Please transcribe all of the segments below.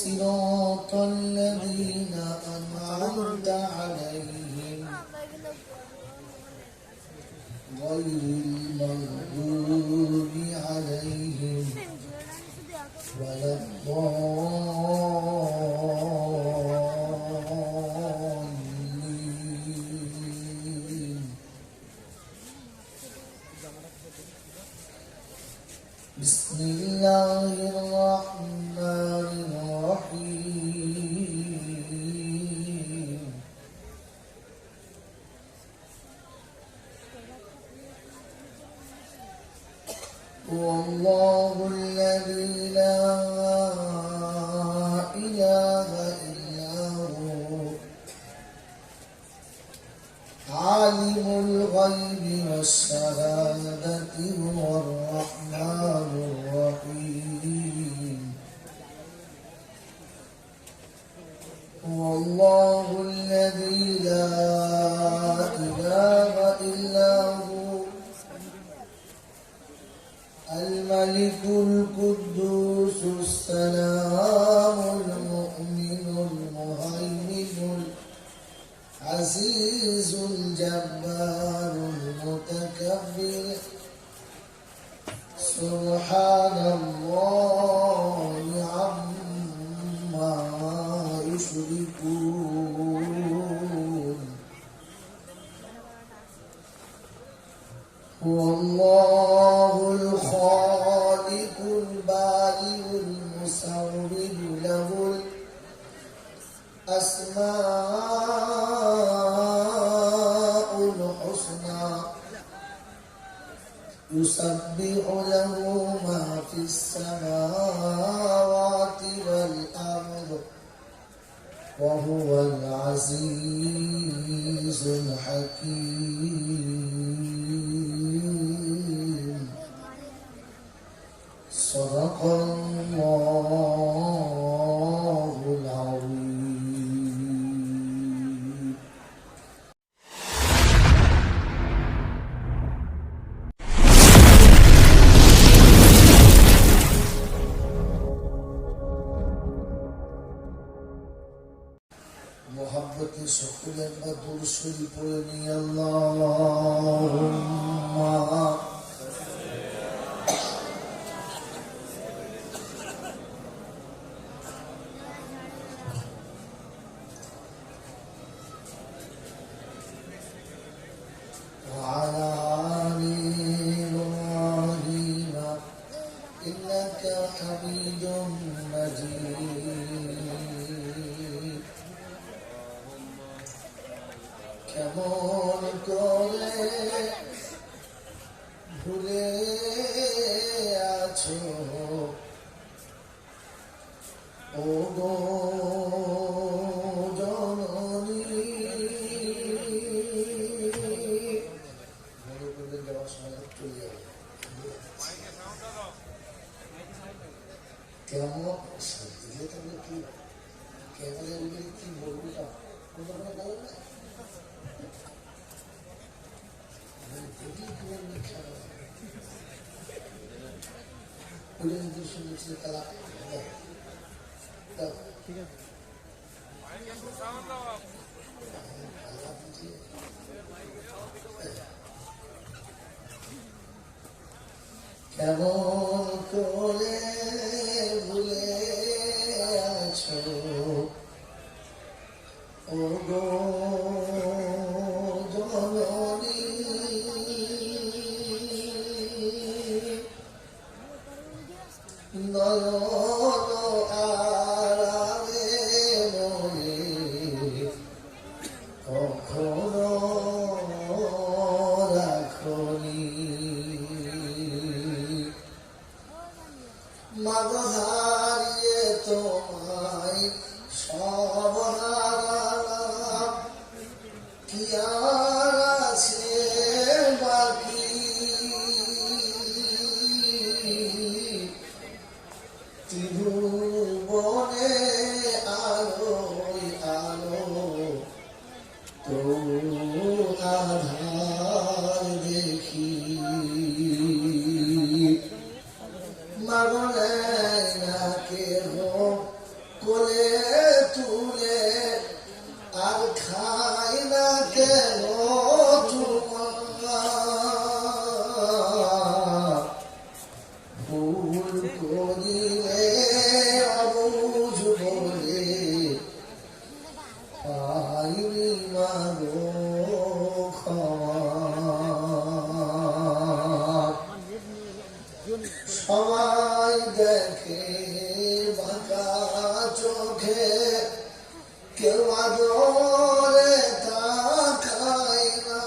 صراط الذين أنعمت عليهم غير المغضوب عليهم ولا الضالين. بسم الله الرحمن الرحيم. هو الله الذي لا إله إلا هو عالم الغيب والشهادة هو الرحمن الرحيم. هو الله الذي لا إله إلا هو الملك القدوس السلام المؤمن المهيمن العزيز الجبار المتكبر سبحان الله عما يشركون. هو الله الخالق البارئ المصور له الأسماء الحسنى يسبح له ما في السماوات والأرض وهو العزيز الحكيم. صدق الله العظيم. মোহাব্বতে সকলে একবার দরুদ শরীফ পড়ে নিই। আল্লাহুম্মা وعلى آل إبراهيم إنك حميد مجيد. কেমন করে ভুলে আছো ও গো জননী। মনে করবেন যাওয়ার সময় চলে যাবে। কেমন দিলে তাহলে কি কেমন কি বলবো না কোনো কোনো বলো না। কেমন করে ভুলে আছো ও গো জননী। নয়ন আড়ালে মনে কখনো রাখনি। মাগো হারিয়ে তোমায় সব হারালাম, কি আর আছে বাকি। ত্রিভুবনে আলোয় আলো তবু আধার দেখি। মাগো না কেহ দিলে অবুঝ বলে পাইনি মাগো সবাই দেখে বাঁকা চোখে কেউ আদরে তাকায় না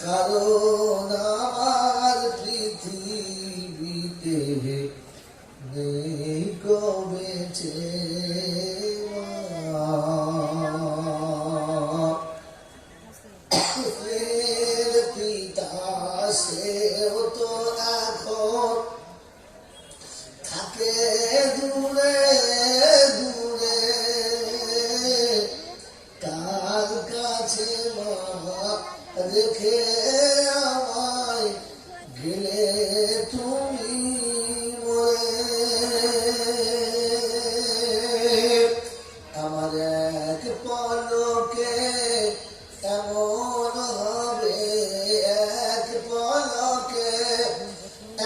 কারণ আমার পৃথিবীতে নেই গো বেঁচে পিতা সেও তো এখন থাকে দূরে দূরে তার কাছে মা রেখে আমায় গেলে তুমি মরে আমার এক পলকে এমন হবে এক পলকে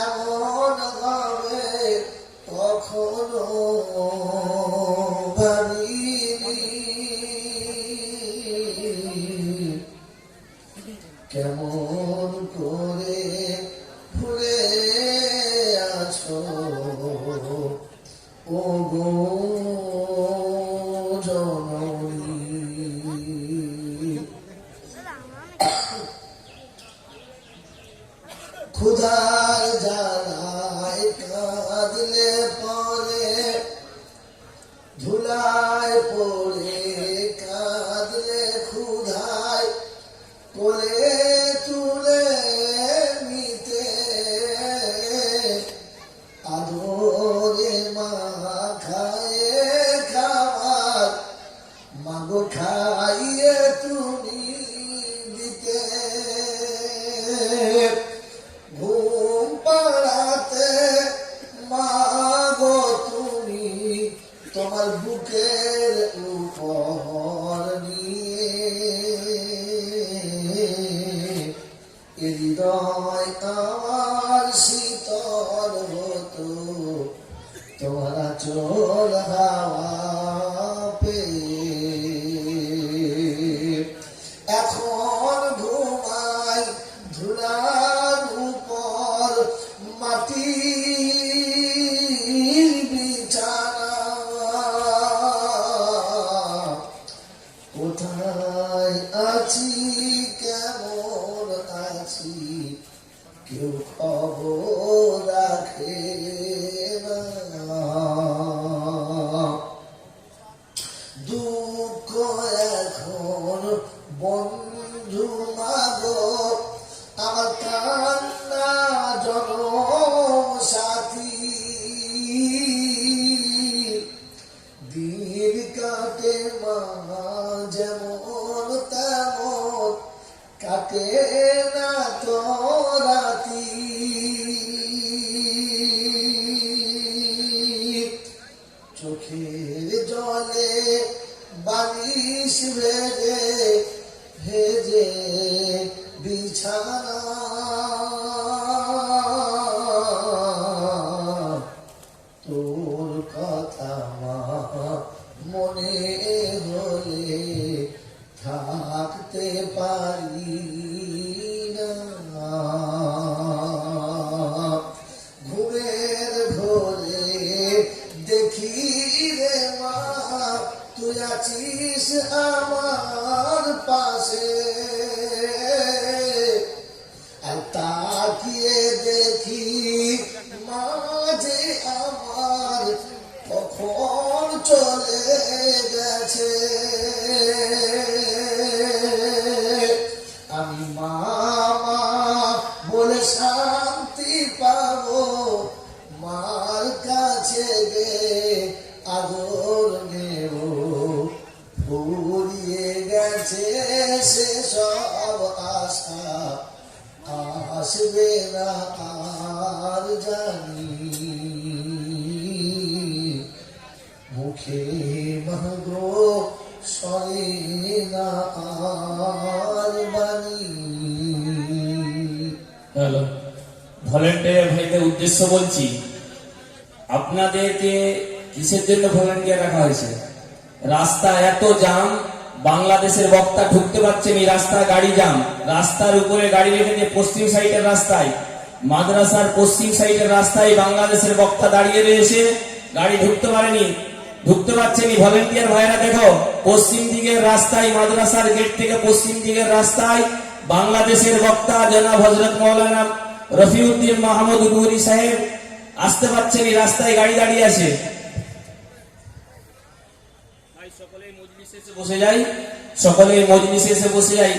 এমন হবে কখনো ভাবিনি কেমন করে ভুলে আছো ও গো জননী ক্ষুধার জ্বালায় কাঁদলে পরে ধুলায় পড়ে কাঁদলে ক্ষুধায় কোলে তুলে নিতে আদরে মা খায়ে খাবার মাগো খাইয়ে তুমি দিতে ঘুম পাড়াতে মাগো তুমি তোমার বুকের উপর নিয়ে হৃদয় আমার শীতল হতো তোমার চোর হাওয়া পেয়ে এখন ঘুমাই ধুলার উপর মাটির বিছানা কোথায় আছি কেমন আছি কেউ খবর রাখে না দুঃখ এখন বন্ধু মাগো আমার কান্না জনম সাথী দিন কাটে মা যেমন তেমন কাটে না তো রাতি চোখের জলে বালিশ ভেজে ভেজে বিছানা তোর কথা মা মনে হলে থাকতে পারি না ঘুমের ঘরে দেখি রে মা তুই আছিস আমার পাশে আর তাকিয়ে দেখি মাঝে আমার কখন চলে গেছে আমি মামা বলে শান্তি পাবো মার কাছে গে আদর নেব ফুরিয়ে গেছে সে সব আশা আসবে না আর জানি মুখে মাগো সরে না আর বাণী। হ্যালো। ভলেন্টিয়ার ভাইদের উদ্দেশ্য বলছি, আপনাদেরকে কিসের জন্য ভলেন্টিয়ার রাখা হয়েছে? রাস্তা এত জাম, বাংলাদেশের বক্তা ঢুকতে পারছেন, এই রাস্তা গাড়ি জাম, রাস্তার উপরে গাড়ি রেখেছে পশ্চিম সাইডের রাস্তায়, মাদ্রাসার পশ্চিম সাইডের রাস্তায় বাংলাদেশের বক্তা দাঁড়িয়ে রয়েছে, গাড়ি ঢুকতে পারেনি, ঢুকতে পারছেনি। ভলেন্টিয়ার ভাইরা দেখো, পশ্চিম দিকের রাস্তায়, মাদ্রাসার গেট থেকে পশ্চিম দিকের রাস্তায় বাংলাদেশের বক্তা জনাব হযরত মাওলানা রফিউদ্দিন মাহমুদ নুরি সাহেব আসতে পারছেন, এই রাস্তায় গাড়ি দাঁড়িয়ে আছে। সকলেই মজলিসে এসে বসে যাই, সকলেই মজলিসে এসে বসে যাই।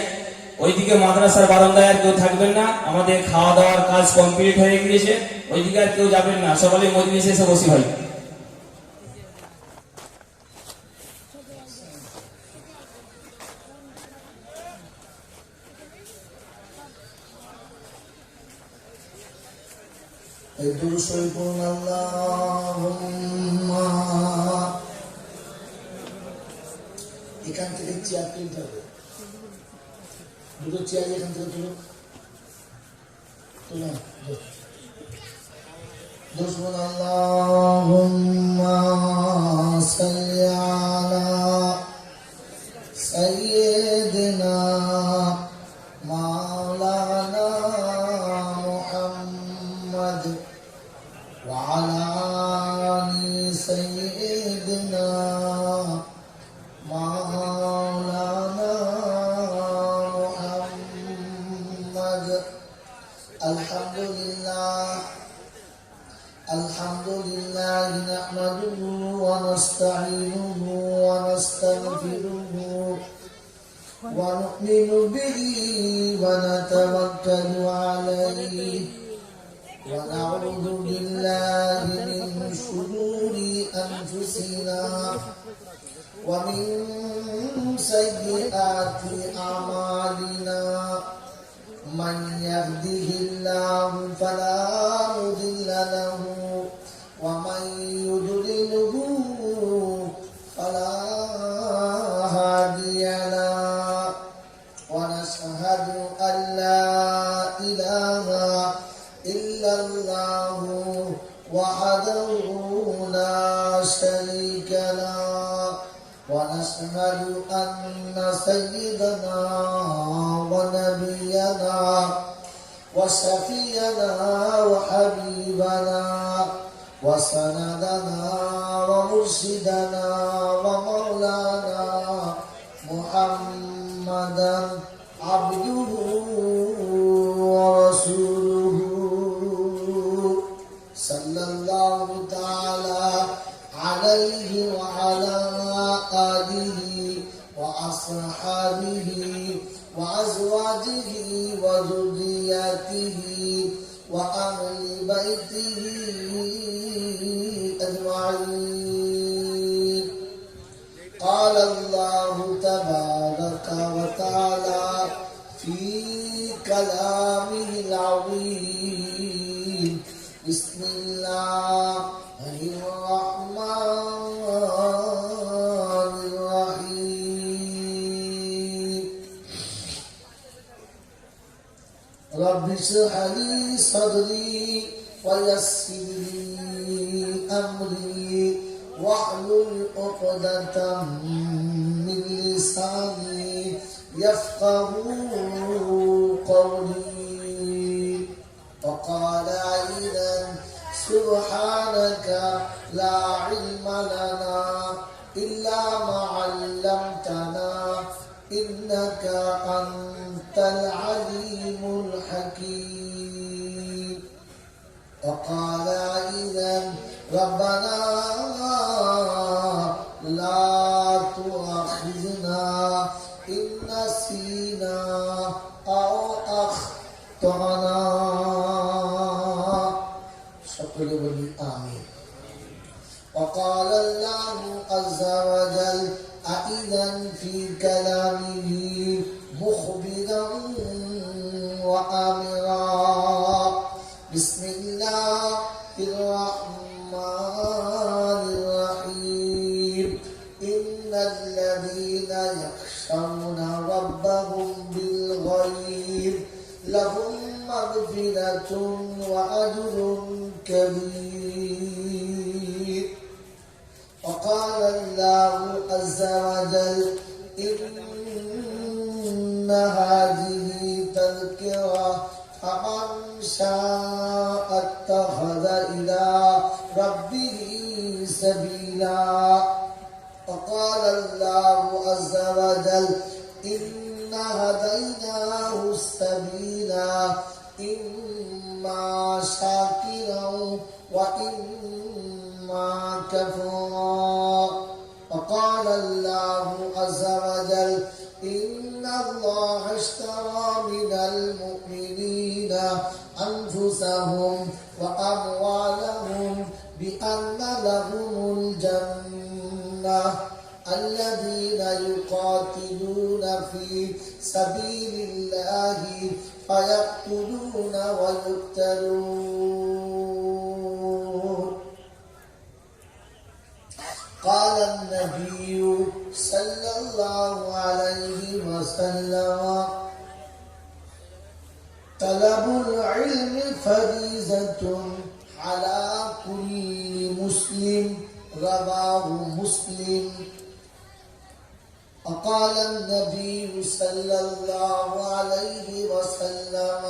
ওইদিকে মাদ্রাসার বারান্দায় আর কেউ থাকবেন না, আমাদের খাওয়া দাওয়ার কাজ কমপ্লিট হয়ে গিয়েছে, ওইদিকে আর কেউ যাবেন না, সকলেই মজলিসে এসে বসে ভাই। এখান থেকে চেয়ার তুলতে হবে, দুটো চেয়ার এখান থেকে তুলো, তুলো দুশ্মন আল্লাহুম্মা সাল্লি আলা সাইয়্যিদিনা মাওলানা মুহাম্মদ ওয়া আলা আলি সাইয়্যিদিনা মাওলানা মুহাম্মদ। আলহামদুলিল্লাহ আলহামদুলিল্লাহ নাহমাদুহু ওয়া নাস্তাঈনুহু ওয়া নাস্তাগফিরুহু ওয়া নু'মিনু বিহি ওয়া নাতাওয়াক্কালু আলাইহি ওয়া না'উযু বিল্লাহি মিন শুরুরি আনফুসিনা ওয়া মিন সাইয়্যাতি আমালিনা। من يهده الله فلا مضل له ومن يضلله فلا هادي له ونشهد أن لا إله إلا الله وحده لا شريك له ونشهد أن سيدنا ونبينا وشفينا وحبيبنا وسندنا ومرشدنا ومولانا محمدا عبده ورسوله صلى الله تعالى عليه وعلى آله وأصحابه وأزواجه وذرياته وأهل بيته أجمعين. قال الله تبارك وتعالى في كلامه العظيم: بسم الله الرحمن الرحيم. رب اشرح لي صدري ويسر لي أمري واحلل عقدة من لساني يفقهوا قولي. وقال أيضا: سبحانك لا علم لنا إلا ما علمتنا إنك أنت العليم الحكيم. وقال أيضا: ربنا لا تؤاخذنا إن نسينا أو أخطأنا. সকলে বলি আমিন। وقال الله عز وجل أيضا في كلامه مخبرا وآمرا: بسم الله الرحمن الرحيم. إن الذين يخشون ربهم بالغيب لهم مغفرة مغفرة وأجر كبير. وقال الله عز وجل إن هذه تذكرة فمن شاء اتخذ إلى ربه سبيلا. وقال الله عز وجل إنا هديناه السبيل إما شاكرا وإما كفورا. وقال الله عز وجل إن الله اشترى من المؤمنين أنفسهم وأموالهم بأن لهم الجنة الذين يقاتلون في سبيل الله فيقتلون ويقتلون. قال النبي صلى الله عليه وسلم طلب العلم فريضة على كل مسلم. رواه مسلم. وقال النبي صلى الله عليه وسلم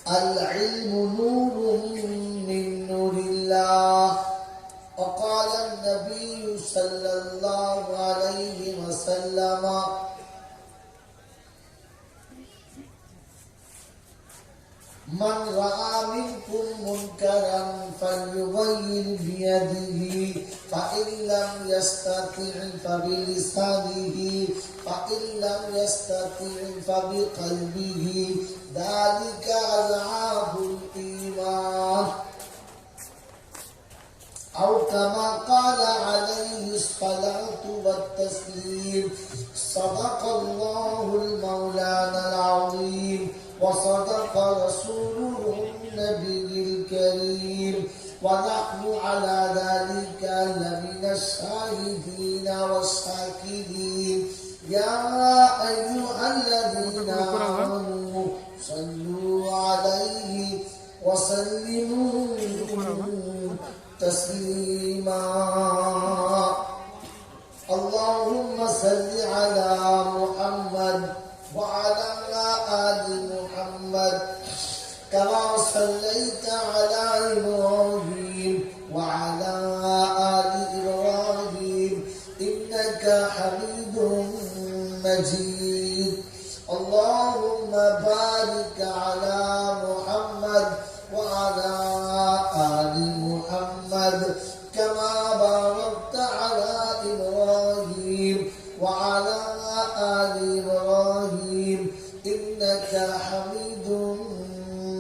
العلم نور من نور الله. وقال النبي صلى الله عليه وسلم من رأى منكم منكرا فليغير بيده فإن لم يستطع فبلسانه فإن لم يستطع فبقلبه ذلك أضعاف الإيمان. أو كما قال عليه الصلاة والتسليم. صدق الله المولانا العظيم وصدق رسوله النبي الكريم ونحن على ذلك لمن الشاهدين والشاكرين. يا أيها الذين آمنوا صلوا عليه وسلموا تسليما. اللهم صل على محمد وعلى آل محمد كما صليت على إبراهيم وعلى آل إبراهيم إنك حميد مجيد. اللهم بارك على محمد وعلى آل محمد كما باركت على إبراهيم وعلى آل إبراهيم إنك حميد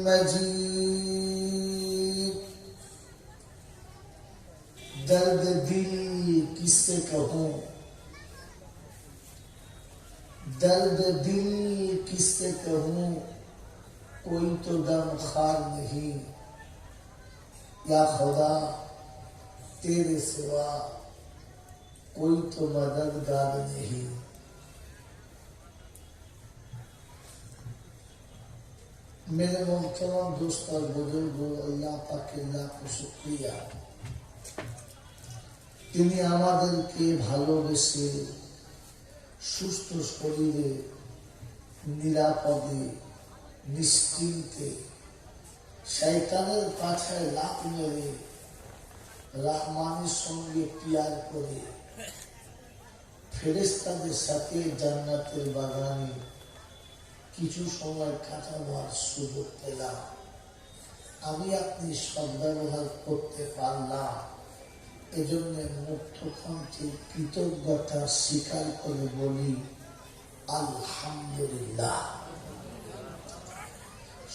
مجيد. दर्द दिल किससे कहूँ, दर्द दिल किससे कहूँ, कोई तो दम खार नहीं। या खुदा तेरे सिवा कोई तो मददगार नहीं। मेरे मोहतरम दोस्त और बुजुर्गों, अल्लाह पाक के लाख शुक्रिया, তিনি আমাদেরকে ভালোবেসে সুস্থ শরীরে নিরাপদে নিশ্চিন্তে শয়তানের পাছায় লাফ মেরে রহমানের সঙ্গে পিয়ার করে ফেরেশতাদের সাথে জান্নাতের বাগানে কিছু সময় কাটাবার সুযোগ পেলাম। আমি আপনি সদ্ব্যবহার করতে পারলাম, এজন্য মুক্ত কণ্ঠে কৃতজ্ঞতা স্বীকার করে বলি আলহামদুলিল্লাহ।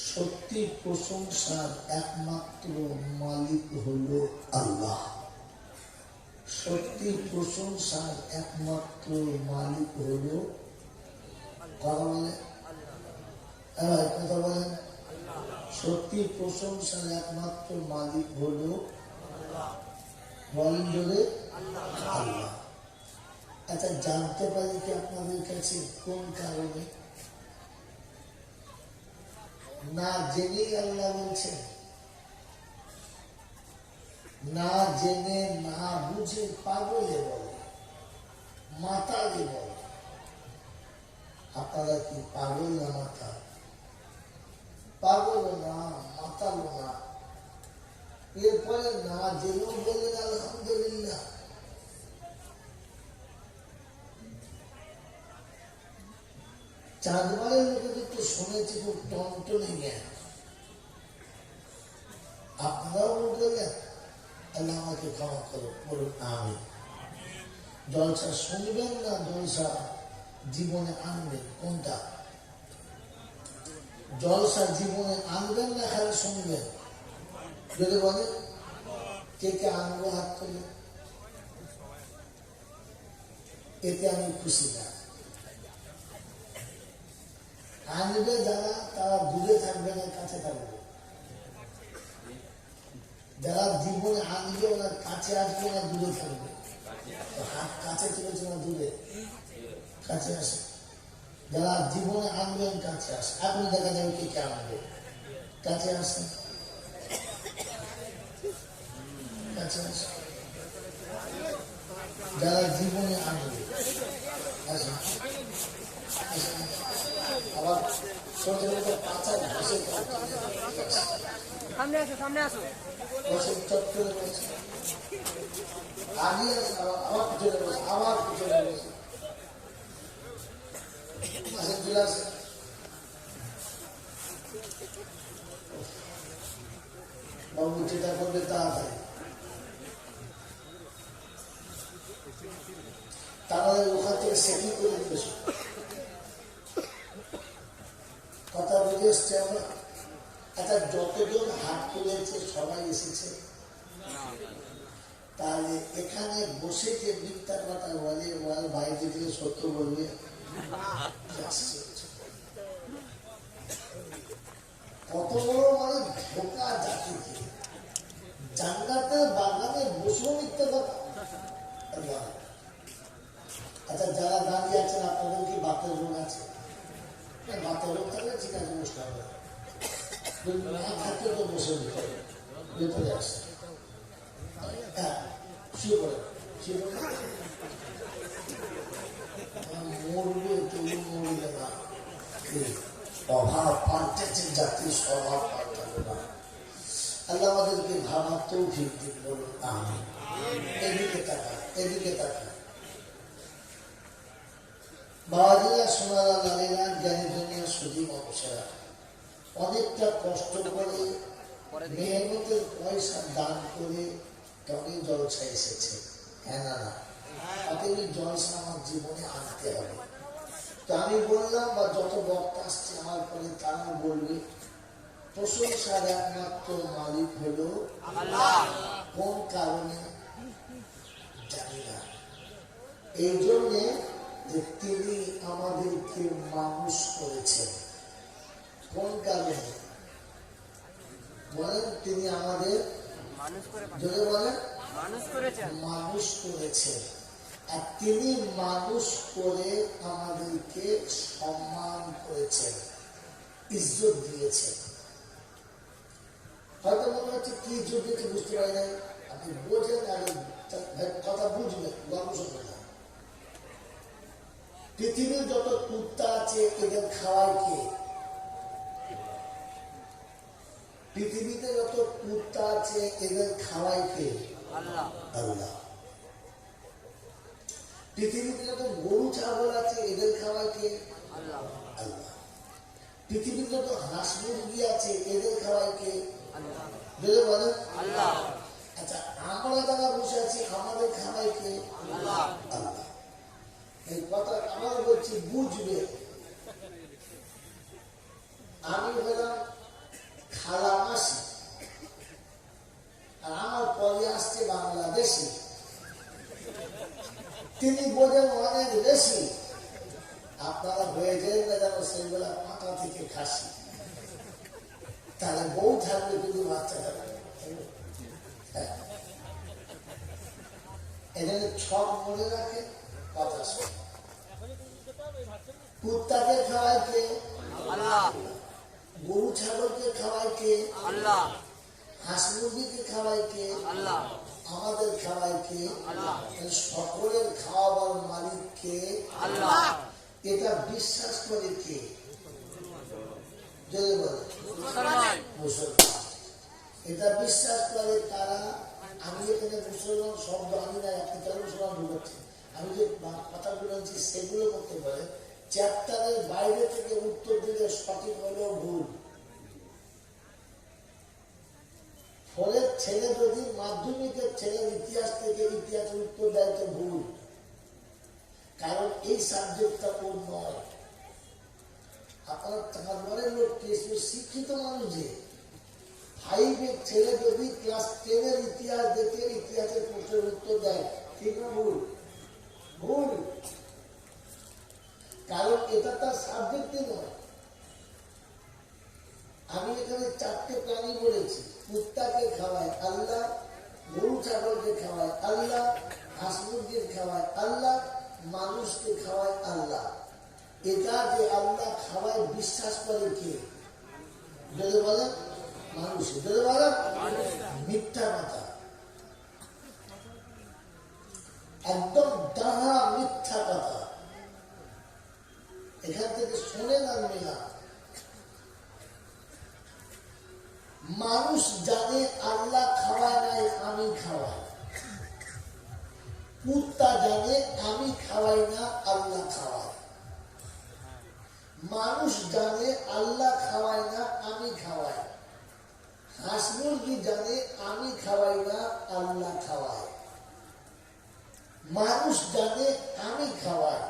সত্যি প্রশংসার একমাত্র মালিক হলো আল্লাহ। সত্যি প্রশংসার একমাত্র মালিক হলো কথা বলেন, কথা বলেন। সত্যি প্রশংসার একমাত্র মালিক হলো বলেন জোরে আল্লাহ। আচ্ছা, জানতে পারি কি আপনাদের কাছে কোন কারণে না জেনে আল্লাহ বলছেন, না জেনে না বুঝে পাগলে বলে, মাতালে বলে। আপনারা কি পাগল না মাতা? পাগল না, মাতালো না। এরপরে না জেনেও বললেন আলহামদুলিল্লাহ। চাঁদমারের লোকেদের তো শুনেছি খুব টনটনে জ্ঞান। আপনারাও বললেন আল্লাহ আমাকে ক্ষমা করো, বলুন আমি। জলসা শুনবেন না জলসা জীবনে আনবেন? কোনটা? জলসা জীবনে আনবেন না খালি শুনবেন? যদি বলেন কে কে আনবো হাত করলে, এতে আমি খুশি না। আনবে যারা তারা দূরে থাকবে না, কাছে থাকবে। যারা জীবনে আনবে ওরা কাছে আসবে না, দূরে থাকবে। হাত কাছে চলেছে না দূরে? কাছে আসে। যারা জীবনে আনবেন কাছে আসে। আপনি দেখা যাবে কে কে আনবে, কাছে আসে, কাছে আসে। যারা জীবনে আনবে আসে। আবার ছোট ছোট পাঁচা ঘষে সামনে আসো, সামনে আসো। বসে চট করে বসে আগে আবার পিছনে বসে, আবার পিছনে বসে আসে চলে আসে। বাবু যেটা করবে তাড়াতাড়ি। তারা ওখান থেকে সেটিং করে দিবে। কথা বুঝে এসছে আমরা? আচ্ছা, যতজন হাত তুলেছে সবাই এসেছে, তাহলে এখানে বসে যে মিথ্যা কথা বলে ওর বাইরে থেকে সত্য বলবে? কত বড় মানে ধোকা জাতিকে! জান্নাতের বাগানে বসেও মিথ্যা কথা। আচ্ছা, যারা দাঁড়িয়ে আছেন আপনাদের কি বাতের রোগ আছে? বাতের রোগ থাকলে ঠিক আছে, বসতে হবে। না থাকলে তো বসে দিতে হবে, ভেতরে আসে। হ্যাঁ, শুয়ে পড়ে, শুয়ে পড়ে। মরবে তুমি, মরবে না। অভাব পাল্টেছে, জাতির স্বভাব পাল্টাবে না। আল্লাহ আমাদেরকে ভাবার তৌফিক দিন, বলুন আমিন। এদিকে তাকা, এদিকে তাকা। বাবাজিরা, সোনারা, নারীরা, জ্ঞানী দুনিয়া সুদী মানুষেরা অনেকটা কষ্ট করে মেহনতের পয়সা দান করে তবে জলসা এসেছে। হ্যাঁ না না? অতএব জলসা আমার জীবনে আনতে হবে। তো আমি বললাম, বা যত বক্তা আসছে আমার পরে তারা বলবে, প্রশংসার একমাত্র মালিক হলো আল্লাহ। কোন কারণে জানি না। এই জন্যে যে তিনি আমাদেরকে মানুষ করেছেন। কোন কারণে বলেন? তিনি আমাদের যদি বলেন মানুষ করেছেন। আর তিনি মানুষ করে আমাদেরকে সম্মান করেছেন, ইজ্জত দিয়েছেন। হয়তো মনে হচ্ছে কি ইজ্জত দিয়েছে বুঝতে পারি না। আপনি বোঝেন, আগে কথা বুঝবেন, গল্প শুনবেন না। পৃথিবীর যত কুত্তা আছে এদের খাওয়ায় কে? পৃথিবীতে যত কুত্তা আছে এদের খাওয়ায় কে? আল্লাহ। আল্লাহ। পৃথিবীতে যত গরু ছাগল আছে এদের খাওয়ায় কে? আল্লাহ। আল্লাহ। পৃথিবীতে যত হাঁস মুরগি আছে এদের খাওয়ায় কে? আল্লাহ। যদি বলেন আল্লাহ। আচ্ছা, আমরা যারা বসে আছি আমাদের খাওয়ায় কে? আল্লাহ। আল্লাহ। এই কথা আমার বলছি, বুঝবে। আমি হলাম খালামাসি, আর আমার পরে আসছে বাংলাদেশি। তিনি বোঝেন অনেক বেশি। আপনারা হয়ে যান না যেন সেইবেলা পাটা থেকে খাসি। তাহলে বউ থাকবে, কিন্তু বাচ্চা থাকবে। এখানে ছক মনে রাখে, কথা শোনে। কুত্তাকে খাওয়ায় কে? আল্লাহ। গরু ছাগলকে খাওয়ায় কে? আল্লাহ হাঁস মুরগিকে খাওয়ায় কে? আল্লাহ আমাদের খাওয়ায় কে? আল্লাহ সকলের খাওয়াবার মালিক কে? আল্লাহ এটা বিশ্বাস করে কে? যদি বলে মুসলমান মুসলমান। এটা বিশ্বাস করে তারা। আমি এখানে মুসলমান শব্দ আমি না, আপনি কেন মুসলমান ঢুকাচ্ছি? আমি যে কথা বলেছি সেগুলো করতে পারে। চ্যাপ্টারের বাইরে থেকে উত্তর দিলে সঠিক হলেও ভুল। ফলে ছেলে যদি মাধ্যমিকের ছেলের ইতিহাস থেকে ইতিহাসের উত্তর দেয় তো ভুল, কারণ এই সাবজেক্টটা ওর নয়। আপনার চাঁদবারের লোক শিক্ষিত মানুষ যে 5-এর ছেলে যদি ক্লাস 10-এর ইতিহাস দেখে ইতিহাসের প্রশ্নের উত্তর দেয়, ঠিক না ভুল? ভুল, কারণ এটা তার সাবজেক্টই নয়। আমি এখানে 4টে প্রাণী বলেছি। কুত্তাকে খাওয়ায় আল্লাহ, গরু ছাগলকে খাওয়ায় আল্লাহ, হাঁস মুরগির খাওয়ায় আল্লাহ, মানুষকে খাওয়ায় আল্লাহ। এটা যে আল্লাহ খাওয়ায় বিশ্বাস করে কে? যদি বলেন মানুষ। যদি বলেন মিথ্যা কথা, একদম ডাহা মিথ্যা কথা। এখান থেকে শোনেন আর মেলা। মানুষ জানে আল্লাহ খাওয়ায় নাই, আমি খাওয়াই। কুত্তা জানে আমি খাওয়াই না, আল্লাহ খাওয়ায়। মানুষ জানে আল্লাহ খাওয়ায় না, আমি খাওয়াই। হাঁস মুরগি জানে আমি খাওয়াই না, আল্লাহ খাওয়ায়। মানুষ জানে আমি খাওয়াই,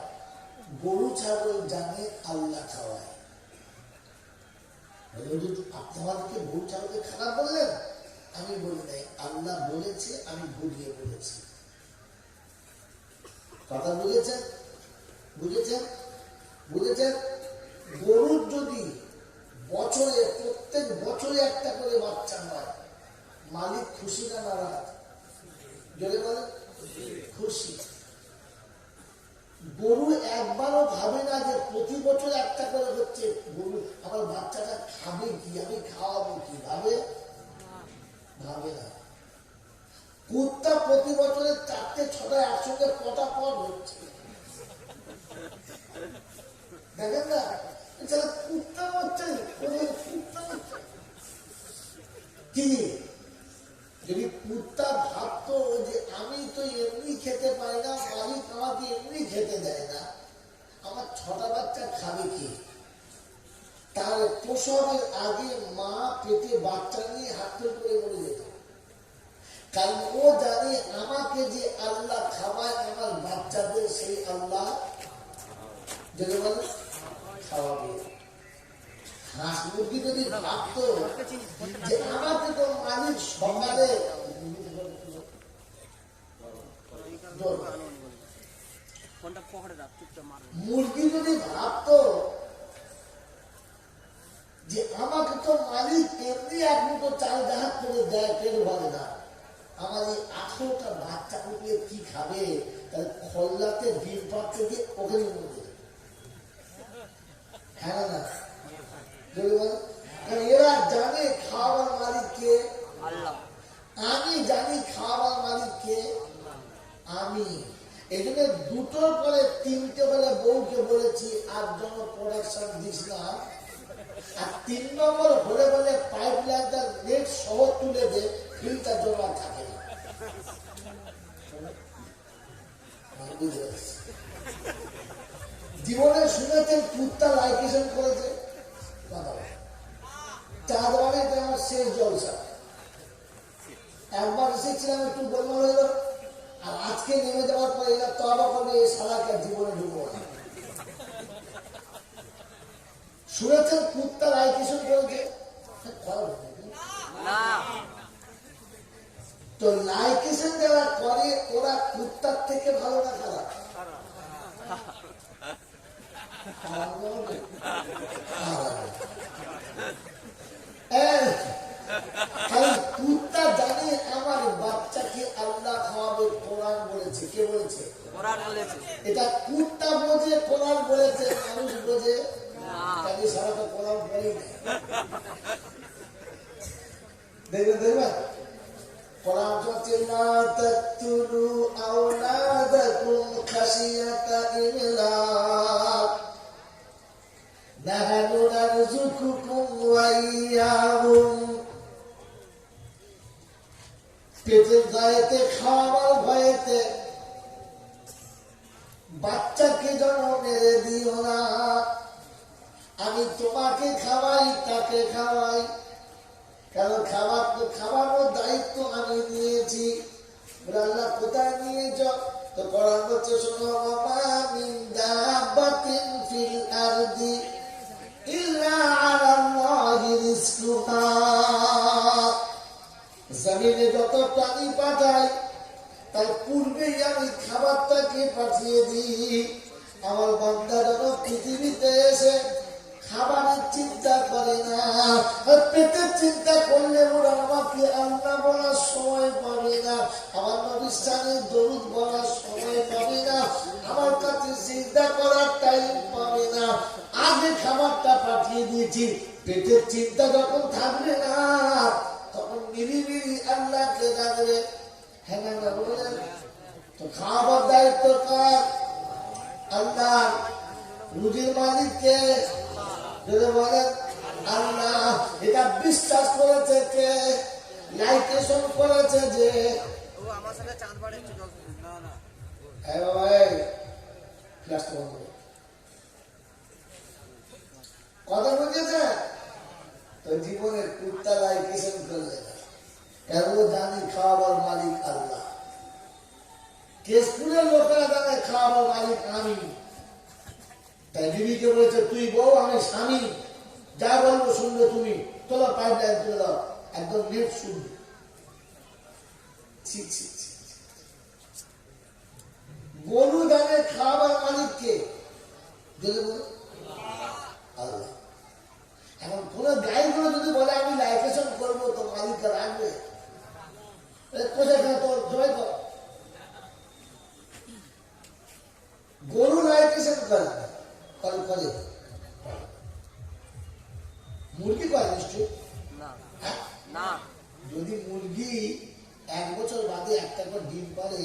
গরু ছাগল জানে আল্লাহ খাওয়ায়। আপনি আমাদেরকে গরু ছাগলকে খারাপ বললেন? আমি বলি নাই, আল্লাহ বলেছে, আমি বুঝিয়ে বলেছি। কথা বুঝেছেন? বুঝেছেন? বুঝেছেন? গরুর যদি বছরে প্রত্যেক বছরে একটা করে বাচ্চা হয়, মালিক খুশি না নারাজ? যদি বলেন খুশি। গরু একবারও ভাবে না যে প্রতি বছর একটা করে হচ্ছে, গরু আমার বাচ্চাটা খাবে কি, আমি খাওয়াবো কি, ভাবে? ভাবে না। কুত্তা প্রতি বছরে 4-6টা একসঙ্গে পটাপট হচ্ছে, দেখেন না? এছাড়া কুত্তা হচ্ছে কি? যদি কুত্তা ভাবতো যে আমি তো এমনি খেতে পাই না, মালিক আমাকে এমনি খেতে দেয় না, আমার 6টা বাচ্চা খাবে কি? তাহলে প্রসবের আগে মা পেটে বাচ্চা নিয়ে হাতল করে মরে যেত। কারণ ও জানে আমাকে যে আল্লাহ খাওয়ায় আমার বাচ্চাদের, সেই আল্লাহ যদি বলে খাওয়াবে। হাঁস মুরগি যদি ভাবতো যে আমাকে তো মালিক সকালে, মুরগি যদি ভাবতো যে আমাকে তো মালিক এমনি 1 মুঠো চাল দেহাত করে দেয়, পেট ভরে না, আমার এই 18টা বাচ্চা উঠলে কি খাবে? তাহলে খোল্লাতে ডিম পাচ্ছে দিয়ে ওখানে মরে। হ্যাঁ না? এরা জানে খাওয়ার মালিক কে? আল্লাহ। আমি জানি খাওয়ার মালিক কে? আমি। এই জন্য 2টোর পরে 3টে বলে বউকে বলেছি আর যেন প্রোডাকশন দিস না। আর 3 নম্বর হলে বলে পাইপ লাইনটা নেট সহ তুলে দে, ফিল্টার জমা থাকে না। জীবনে শুনেছেন কুত্তা লাইকেশন করেছে? চাঁদবাড়ি আমার শেষ জলসা। একবার এসেছিলাম, একটু গোলমাল হইল, আর আজকে নেমে যাওয়ার পরে এরা তবা করবে, এই শালাকে জীবনে ঢুকবো না। শুনেছেন কুত্তা লাইকেশন করেছে? তো লাইকেশন যারা করে ওরা কুত্তার থেকে ভালো না খারাপ? কুত্তা জানে আমার বাচ্চাকে আল্লাহ খাওয়াবে, কোরআন বলেছে। কে বলেছে? কোরআন বলেছে। এটা কুত্তা বোঝে, কোরআন বলেছে। মানুষ বোঝে? সারাটা কোরআন পড়েই না। দেখবেন দেখবেন কোরআন চলছে না তাকতুলু আওলাদাকুম খাশিয়াতা ইমলাক নাহনু নারযুকুকুম ওয়া ইয়্যাহুম। পেটের দায়েতে খাওয়ার ভয়েতে বাচ্চাকে জন্ম মেরে দিও না। আমি তোমাকে খাওয়াই তাকে খাওয়াই, কারণ খাওয়ানোর দায়িত্ব আমি নিয়েছি। আল্লাহ কোথায় নিয়েছ? তো কোরআন বলছে শোনো, ওয়া মিন দাব্বাতিন ফিল আরদি ইল্লা আলাল্লাহি রিজকুহা। জমিনে যত প্রাণী পাঠাই তার পূর্বেই আমি খাবারটাকে পাঠিয়ে দিই। আমার বান্দা যেন পৃথিবীতে এসে খাবারের চিন্তা করে না, পেটের চিন্তা করলে ওরা আমাকে আল্লাহ বলার সময় পাবে না, আমার নবীর সামনে দরুদ বলার সময় পাবে না, আমার কাছে চিন্তা করার টাইম পাবে না। আগে খাবারটা পাঠিয়ে দিয়েছি, পেটের চিন্তা যখন থাকবে না তখন নিরিবিলি আল্লাহকে ডাকবে। হ্যাঁ না বলেন তো? খাবার দায়িত্ব কার? আল্লাহ। রুজির মালিককে যদি বলেন আল্লাহ। এটা বিশ্বাস করেছে কে? লাইটেশন করেছে যে আমার সাথে চাঁদ বাড়ে কথা বুঝেছে তো? জীবনের কুত্তা লাইটেশন করলে না, কেন জানি খাওয়াবার মালিক আল্লাহ। কেশপুরের লোকেরা জানে খাওয়াবার মালিক আমি। তাই বিবিকে বলেছে তুই বউ আমি স্বামী, যা বলবো শুনবে তুমি, তোলা পাইপ লাইন তুলে দাও, একদম নেট শুনবে। গরু জানে খাওয়াবার মালিককে, আল্লাহ। এখন কোন গাইগুলো যদি বলে আমি লাইকেশন করবো তো মালিককে রাখবে কোথায়? তোর জয় কর। গরু লাইকেশন করে করে মুরগি করে নিশ্চয় না। যদি মুরগি 1 বছর বাদে একটা করে ডিম পারে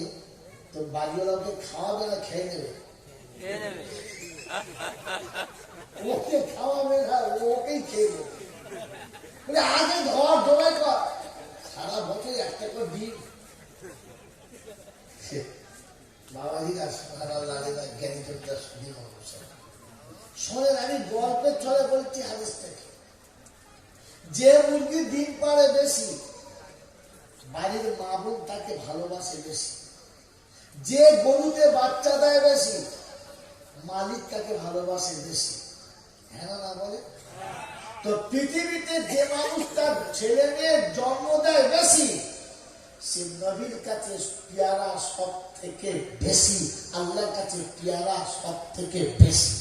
তো বাড়িওয়ালাকে খাওয়াবে না খেয়ে নেবে? ওকে খাওয়াবে না, ওকেই খেয়ে নেবে। আগে ধর জবাই কর, সারা বছর একটা করে ডিম। বাবাজিরা সোনার আল্লাহ জ্ঞানী চর্চা শুনি শোনেন, আমি গল্পের ছলে বলছি হাদিস থেকে। যে মুরগি ডিম পারে বেশি বাড়ির মা বোন তাকে ভালোবাসে বেশি। যে গরুতে বাচ্চা দেয় বেশি মালিক তাকে ভালোবাসে বেশি। হ্যাঁ না বলে তো? পৃথিবীতে যে মানুষ তার ছেলে মেয়ের জন্ম দেয় বেশি সে নবীর কাছে পেয়ারা সব থেকে বেশি, আল্লাহর কাছে পেয়ারা সব থেকে বেশি।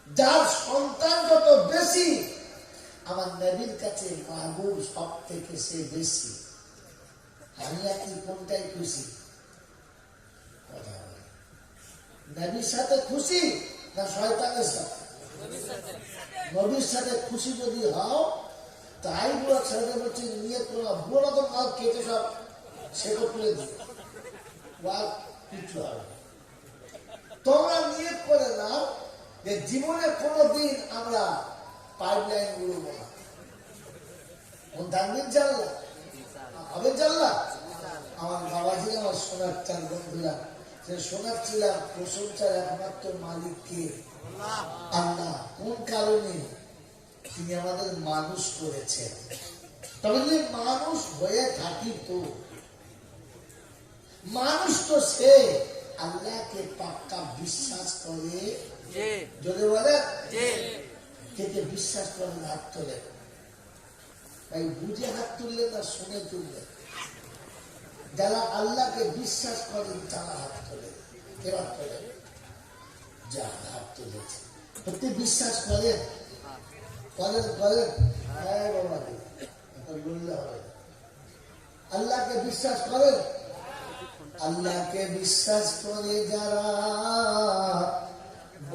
যার সন্তান যত বেশি আমার নবীর কাছে মাহবুব সব থেকে সে বেশি। আমি আপনি কোনটাই খুশি? নবীর সাথে খুশি না শয়তানের সাথে? নবীর সাথে খুশি যদি হও তাই বুড়া ছেলেদের বলছি নিয়ে তোলা বুড়া তো মাল কেটে সব সেটা তুলে দিও, কিছু হবে। তোমরা নিয়ে করে নাও যে জীবনে কোনোদিন আমরা পাইপ লাইন গুলো না। থাকবেন জানলা হবে জানলা। আমার বাবাজি আমার সোনার চাল বন্ধুরা, সে সোনার ছিলাম প্রশংসার একমাত্র মালিককে আল্লাহ। কোন কারণে? তিনি আমাদের মানুষ করেছেন। তবে যদি মানুষ হয়ে থাকি তো মানুষ তো সে আল্লাহকে পাক্কা বিশ্বাস করে, যদি বলে কে বিশ্বাস করে হাত তোলে। তাই বুঝে হাত তুললে না শুনে তুললে? যারা আল্লাহকে বিশ্বাস করেন তারা হাত তোলে। কেউ হাত তোলে? যা হাত তুলেছে সত্যি বিশ্বাস করেন? করেন করেন? হ্যাঁ বাবা, বললে হবে। আল্লাহকে বিশ্বাস করেন? আল্লাহকে বিশ্বাস করে যারা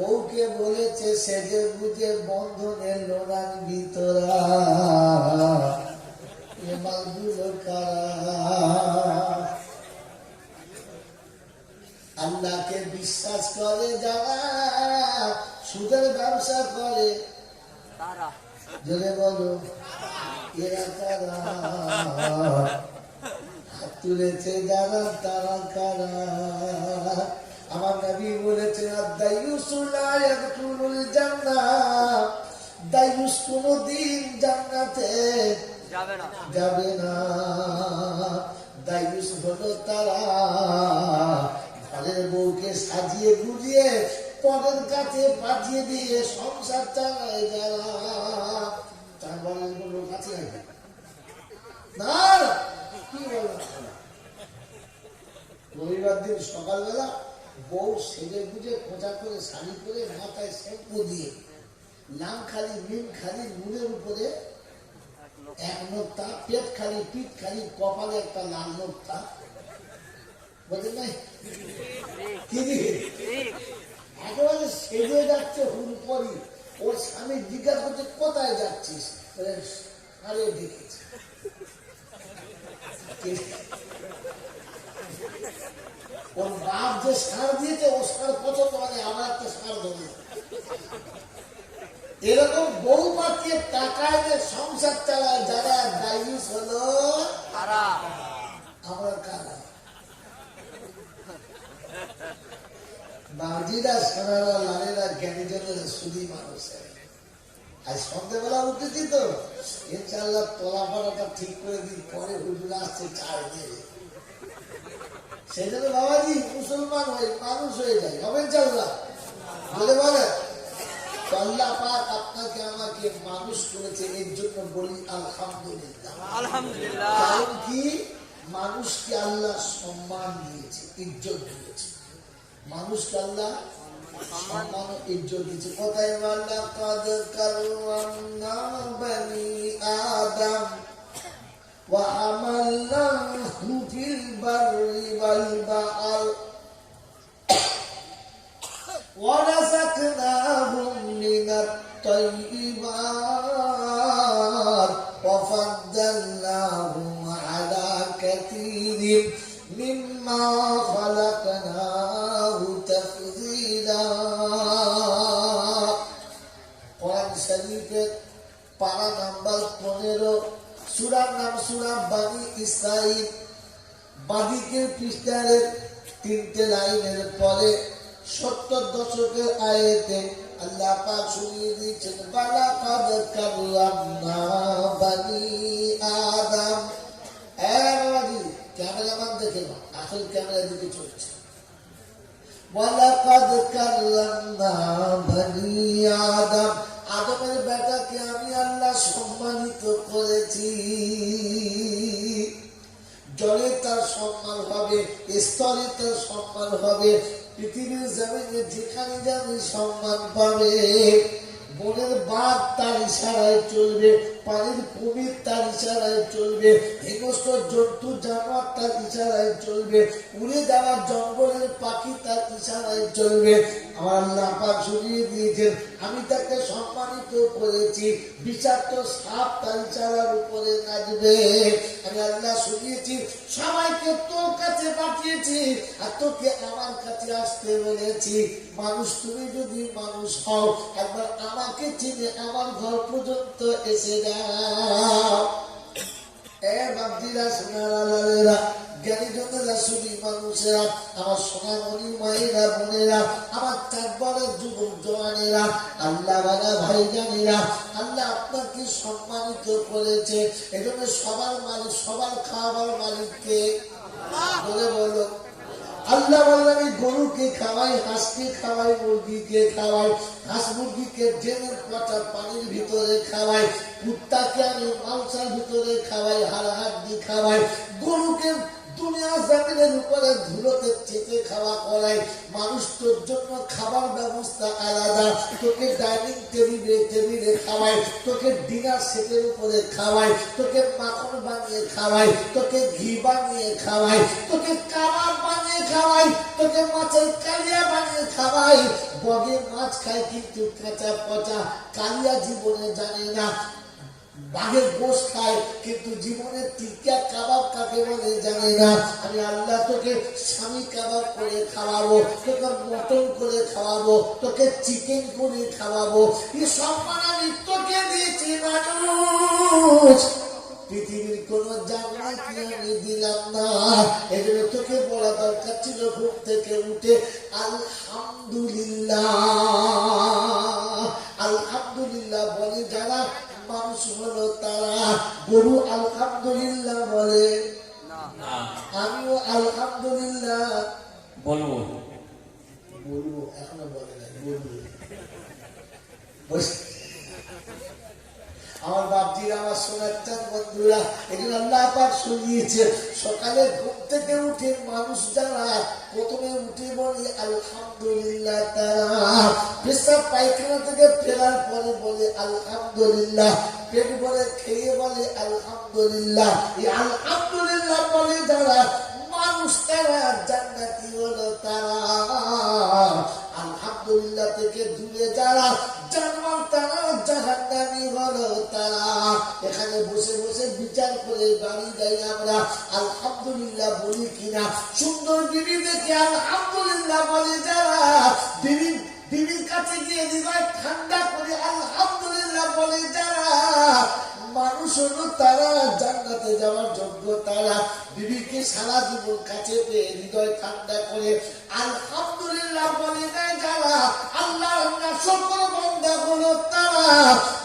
বউকে বলেছে সেজে বুঝে বন্ধনের লোনার ভিতরা এ মালগুলো কারা? আল্লাহকে বিশ্বাস করে যারা সুদের ব্যবসা করে, তারা জোরে বলো এরা কারা? হাত তুলেছে যারা তারা কারা? আমার নবী বলেছেন আদ-দায়ুসু লা ইয়াদখুলুল জান্নাহ, দায়ুস কোনদিন জান্নাতে যাবে না। যাবে না। দায়ুস হলো তারা ঘরের বউকে সাজিয়ে গুজিয়ে পরের কাছে পাঠিয়ে দিয়ে সংসার চালায় যারা। তার বলেন লোক আছে নাকি? না না। কি বলেন? রবিবার দিন সকালবেলা বউ সেজে গুজে খোঁজা করে শাড়ি করে মাথায় শ্যাম্পু দিয়ে নাম খালি মিম খালি নুনের উপরে এক নোকতা, পেট খালি পিঠ খালি কপালে একটা লাল নোকতা, বলছেন নাই কি একেবারে সেজে যাচ্ছে হুল পরি। ওর স্বামী জিজ্ঞাসা করছে কোথায় যাচ্ছিস? আরে দেখেছি ওর বাপ যে সার দিয়েছে ও সার পছন্দ, মানে আমার একটা সার ধরে এরকম বউ পাতিয়ে টাকায় যে সংসার চালায় যারা দায়ুস হলো তারা। আমরা কারা? বাজিরা সোনারা লালেরা জ্ঞানীজনেরা সুদী মানুষের। আজ সন্ধ্যেবেলা উঠেছি তো ইনশাআল্লাহ তলা পাড়াটা ঠিক করে দিন, পরে হুজুর আসছে চার দিয়ে। সেই জন্য বাবাজি মুসলমান হয়ে মানুষ হয়ে যায়, হবে ইনশাআল্লাহ বলে বলে। আল্লাহ পাক আপনাকে আমাকে মানুষ করেছে, এর জন্য বলি আলহামদুলিল্লাহ। আলহামদুলিল্লাহ। কারণ কি মানুষকে আল্লাহ সম্মান দিয়েছে, ইজ্জত দিয়েছে। মানুষকে আল্লাহ সম্মান ও ইজ্জত দিয়েছে। কোথায় আল্লাহ কাদ কাররামনা বনি আদম ওয়া হামালনাহু ফিল বাররি ওয়াল বাহর ورزقناهم من الطيبات وفضلناهم على كثير مما خلقناه تفضيلا। কোরআন শরীফের পারা নাম্বার 15, সূরার নাম সূরা বনি ইসরাঈল। বাদিকের পৃষ্ঠারের 3টে লাইনের পরে 70 দশকের আয়াতে আল্লাহ পাক শুনিয়ে দিয়েছেন ওয়ালাকাদ কাররামনা বনি আদম। ক্যামেরাম্যান দেখে না, আসল ক্যামেরা দিকে চলছে। ওয়ালাকাদ কাররামনা বনি আদম, আদমের বেটাকে আমি আল্লাহ সম্মানিত করেছি। জলে তার সম্মান হবে, স্থলে তার সম্মান হবে, পৃথিবীর জমিনে যেখানে যাবে সম্মান পাবে। বনের বাঘ তার ইশারায় চলবে, পানির কুমির তার ইশারায় চলবে, হিংস্র জন্তু জানোয়ার তার ইশারায় চলবে, উড়ে যাওয়া জঙ্গলের পাখি তার ইশারায় চলবে। আমার আল্লাহ পাক শুনিয়ে দিয়েছেন আমি তাকে সম্মানিত করেছি। বিষাক্ত সাপ তার ইশারার উপরে নাচবে। আমি আল্লাহ শুনিয়েছি সবাইকে তোর কাছে পাঠিয়েছি আর তোকে আমার কাছে আসতে বলেছি। মানুষ তুমি যদি মানুষ হও একবার আমাকে চিনে আমার ঘর পর্যন্ত এসে যাও। এ বাপজিরা সোনারা লালেরা জ্ঞানীজনেরা সুদী মানুষেরা, আমার সোনামণি মায়েরা বোনেরা, আমার চাঁদবারের যুবক জওয়ানেরা, আল্লাহ বালা ভাইজানেরা, আল্লাহ আপনাকে সম্মানিত করেছে। এজন্য সবার মালিক, সবার খাবার মালিককে বলে বলো আল্লাহ। বললেন আমি গরুকে খাওয়াই, হাঁসকে খাওয়াই, মুরগিকে খাওয়াই, হাঁস মুরগিকে ড্রেনের পচা পানির ভিতরে খাওয়াই, কুত্তাকে আমি মাংসের ভিতরে খাওয়াই, হাড়হাড্ডি খাওয়াই, গরুকে দুনিয়া জমিনের উপরে ধুলোতে চেপে খাওয়া করাই। মানুষ তোর জন্য খাবার ব্যবস্থা আলাদা, তোকে ডাইনিং টেবিলে খাওয়াই, তোকে ডিনার সেটের উপরে খাওয়াই, তোকে মাখন বানিয়ে খাওয়াই, তোকে ঘি বানিয়ে খাওয়াই, তোকে কাবাব বানিয়ে খাওয়াই, তোকে মাছের কালিয়া বানিয়ে খাওয়াই। বগে মাছ খায় কিন্তু কাঁচা পচা কালিয়া জীবনে জানে না। বাঘের গোশ খায় কিন্তু জীবনে টিকা কাবাব কাকে বলে জানে না। আমি আল্লাহ তোকে স্বামী কাবাব করে খাওয়াবো, তোকে মটন করে খাওয়াবো, তোকে চিকেন করে খাওয়াবো। এই সম্মান আমি তোকে দিয়েছি মানুষ, পৃথিবীর কোন জান্নাতি আমি দিলাম না। এজন্য তোকে বলা দরকার ছিল ঘুম থেকে উঠে আলহামদুলিল্লাহ। আলহামদুলিল্লাহ বলে যারা মানুষ হলো তারা। গরু আলহামদুলিল্লাহ বলে, না আমিও আলহামদুলিল্লাহ বলবো। বলবো, এখনো বলে না, বলবো। আমার বাপজিরা, আমার সোনার চাঁদ বন্ধুরা, এগুলো আল্লাহ পাক শুনিয়েছে। সকালে ঘুম থেকে উঠে মানুষ যারা প্রথমে উঠে বলে আলহামদুলিল্লাহ, তারা পেশাব পায়খানা থেকে ফেরার পরে বলে আলহামদুলিল্লাহ, পেট ভরে খেয়ে বলে আলহামদুলিল্লাহ। এই আলহামদুলিল্লাহ বলে যারা মানুষ তারা জান্নাতি হলো তারা। আলহামদুলিল্লাহ থেকে দূরে যারা জানোয়ার তারা জাহান্নামী হলো তারা। এখানে বসে বসে বিচার করে বাড়ি যাই আমরা আলহামদুলিল্লাহ বলি কিনা। সুন্দর বিবি দেখে আলহামদুলিল্লাহ বলে যারা, বিবির কাছে গিয়ে হৃদয় ঠান্ডা করে আলহামদুলিল্লাহ বলে যারা, মানুষ হলো তারা জান্নাতে যাওয়ার যোগ্য তারা। বিবিকে সারা জীবন কাছে পেয়ে হৃদয় ঠান্ডা করে আলহামদুলিল্লাহ বলে দেয় যারা, আল্লাহর নাফরমান বান্দা হলো তারা।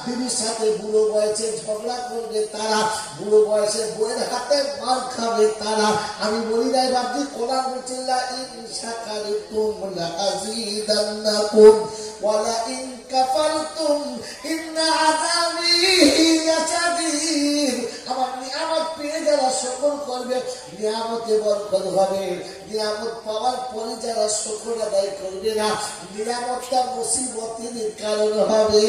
বিবির সাথে বুড়ো বয়সে ঝগড়া করবে তারা, বুড়ো বয়সে বইয়ের হাতে মার খাবে তারা। আমি বলি নাই বাপজি, কোরআন বলছে লা ইন শাকারতুম লা আযীদান্নাকুম ওয়া লা ইন কাফারতুম ইন্না আযাবি লাশাদীদ। আমার নিয়ামত পেয়ে যারা শুকর করবে নিয়ামতে বরকত হবে, নিয়ামত পাওয়ার পরে যারা শুকর আদায় করবে না নিয়ামতটা মুসিবতের কারণ হবে।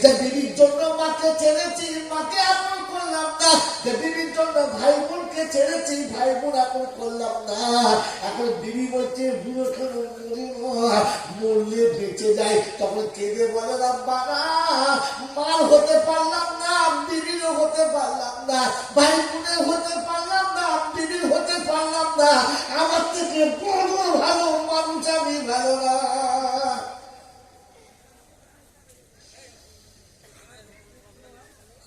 যে বিবির জন্য মাকে ছেড়েছি, মাকে আপন করলাম না। যে বিবির জন্য ভাই বোনকে ছেড়েছি, ভাই বোন আপন করলাম না। এখন বিবি বলছে বুড়ো কেন মরলে বেঁচে যায়, তখন কেঁদে বলে না বাবা মার হতে পারলাম না, বিবিরও হতে পারলাম না, ভাই বোনের হতে পারলাম না, বিবির হতে পারলাম না। আমার থেকে বড় ভালো মানুষ আমি ভালো না।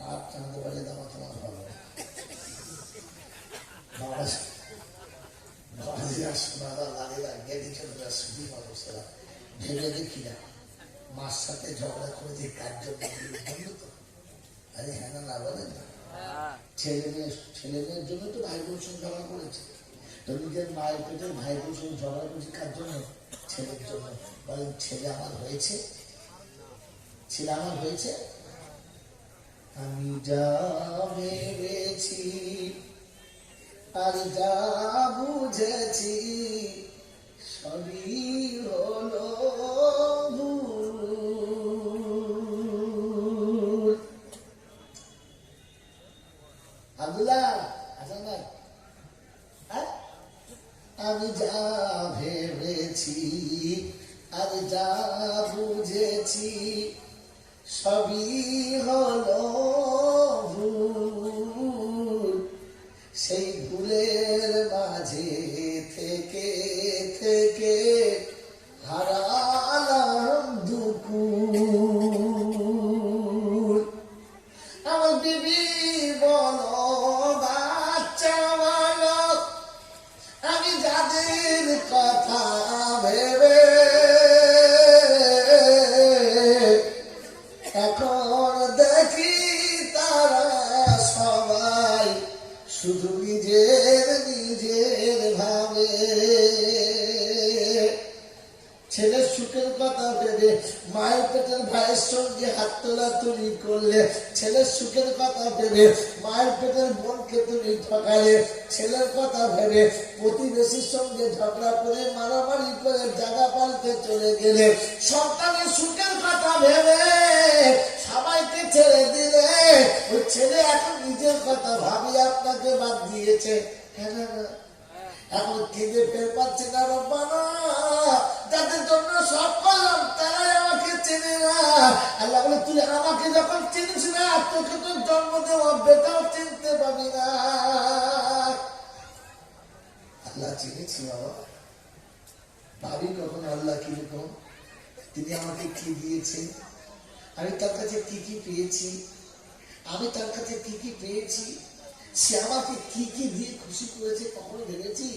আর জানতে পারলে দামা তোমার ভালো বাবাজিরা, সোনারা, লালেরা, জ্ঞানীজনরা, সুধী মানুষেরা ভেবে দেখি না মার সাথে ঝগড়া করে যে কার জন্য বন্ধু তো। আরে হ্যাঁ না বলেন না, ছেলে মেয়ের জন্য তো ভাই বোন সঙ্গে ঝগড়া করেছে। তো নিজের মায়ের পেটের ভাই বোন সঙ্গে ঝগড়া করেছে কার জন্য? ছেলের জন্য। বলেন ছেলে আমার হয়েছে, ছেলে আমার হয়েছে। আমি যা ভেবেছি আর যা বুঝেছি সবই হলো ভুল। আব্দুল্লাহ আছেন না? আমি যা ভেবেছি আর যা বুঝেছি সবই হলো ভুল। সেই ভুলের মাঝে থেকে থেকে হারালাম দুকুল। আমার বিবি বলো বাচ্চা বলো, আমি যাদের কথা ভেবে এখন দেখি তারা সবাই শুধু নিজের ভাবে। ছেলের সুখের কথা ভেবে মায়ের পেটের ভাইয়ের সঙ্গে হাত তোলাতুলি করলে, ছেলের সুখের কথা ভেবে মায়ের পেটের বোনকে তুমি ঠকালে, ছেলের কথা ভেবে প্রতিবেশীর সঙ্গে ঝগড়া করে মারামারি করে জায়গা পাল্টে চলে গেলে, সন্তানের সুখের কথা ভেবে সবাইকে ছেড়ে দিলে, ওই ছেলে এখন নিজের কথা ভাবি আপনাকে বাদ দিয়েছে। এখন কেঁদে ফের পাচ্ছে না রব্বানা, যাদের জন্য সব করলাম তারাই আমাকে চেনে না। আল্লাহ বলে তুই আমাকে যখন চিনিস না, তোকে তো জন্ম দেওয়া বেটাও চিনতে পাবি না। আল্লাহ চিনেছি বাবা, ভাবি কখন আল্লাহ কিরকম, তিনি আমাকে কি দিয়েছেন, আমি তার কাছে কি কি পেয়েছি, আমি তার কাছে কি কি পেয়েছি, সে আমাকে কি কি দিয়ে খুশি করেছে কখনো ভেবেছি?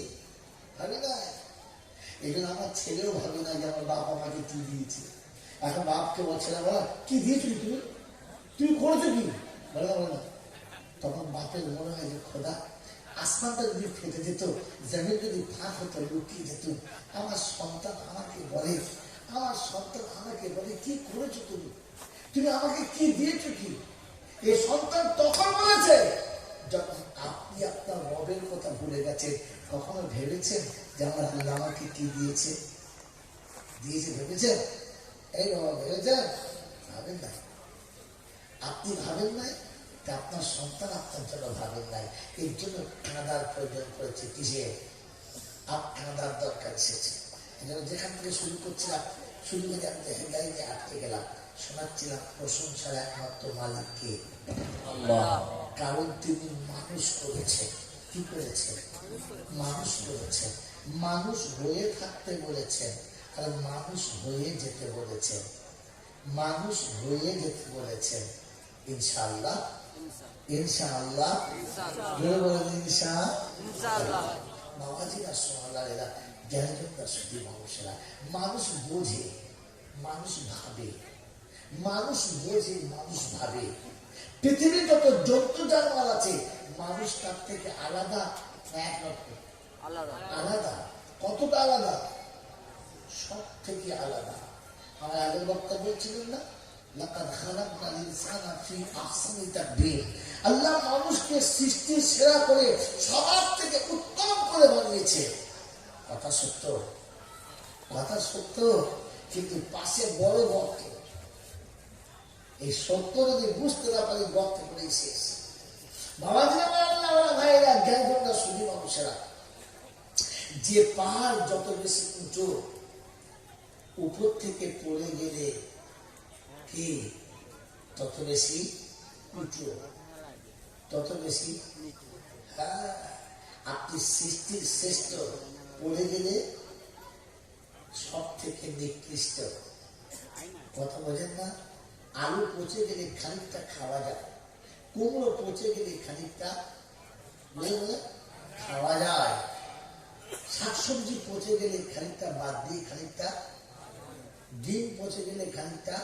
ভাবি না। এই জন্য আমার ছেলেও ভাবে না যে আমার বাপ আমাকে কি দিয়েছে। এখন বাপকে বলছে না, বলা কি দিয়েছি তুমি, তুমি করেছো কি, বলে না বলে না। তখন বাপের মনে হয় যে খোদা, আসমানটা যদি ফেটে যেত, জমিন যদি ফাঁক হতো, লুকিয়ে যেত, আমার সন্তান আমাকে বলে, আমার সন্তান আমাকে বলে কি করেছো তুমি, তুমি আমাকে কি দিয়েছো কি? এই সন্তান তখন বলেছে যখন আপনি আপনার রবের কথা ভুলে গেছেন। কখনো ভেবেছেন যে আমার আল্লাহ আমাকে কি দিয়েছে, দিয়েছে ভেবেছেন? এই বাবা ভেবেছেন? ভাবেন নাই। আপনি ভাবেন নাই, তা আপনার সন্তান আপনার জন্য ভাবেন নাই। এর জন্য কাঁদার প্রয়োজন পড়েছে। কিসে কাঁদার দরকার এসেছে। যেখান থেকে শুরু করছিলাম, শুরু করে আমি হেডলাইনে আটকে গেলাম, শোনাচ্ছিলাম প্রশংসার একমাত্র মালিককে আল্লাহ। কারণ তিনি মানুষ করেছেন। কি করেছেন? মানুষ করেছেন। মানুষ হয়ে থাকতে বলেছেন, আর মানুষ হয়ে যেতে বলেছেন। মানুষ হয়ে যেতে বলেছেন। ইনশাআল্লাহ, ইনশাআল্লাহ, ইনশাআল্লাহ। বাবাজিরা, সোনালারেরা, জ্ঞানীরা, শুধু মানুষেরা, মানুষ বোঝে, মানুষ ভাবে, মানুষ বোঝে, মানুষ ভাবে। পৃথিবীর যত জন্তু জানোয়ার আছে, মানুষ তার থেকে আলাদা, একরকম আলাদা। কতটা আলাদা? সব থেকে আলাদা। আমার আগের বক্তা বলছিলেন না, লাকাদ খালাকনাল ইনসানা ফি আহসানি তাকবীর। আল্লাহ মানুষকে সৃষ্টির সেরা করে সবার থেকে উত্তম করে বানিয়েছে। কথা সত্য, কথা সত্য, কিন্তু পাশে বড় গর্ত। এই সত্য যদি বুঝতে না পারি, গর্ত করেই শেষ। বাবাজিরা, ভাইরা, জ্ঞানীরা, শুধু মানুষেরা, যে পাহাড় যত বেশি উঁচু, উপর থেকে পড়ে গেলে কি তত বেশি উঁচু, তত বেশি। হ্যাঁ, আপনি সৃষ্টির শ্রেষ্ঠ, পড়ে গেলে সব থেকে নিকৃষ্ট। কথা বোঝেন না? আলু পচে গেলে খানিকটা খাওয়া যায়, কুমড়ো পচে গেলে খানিকটা খাওয়া যায়, শাকসবজি পচে গেলে খানিকটা বাদ দিয়ে খানিকটা, ডিম পচে গেলে খানিকটা,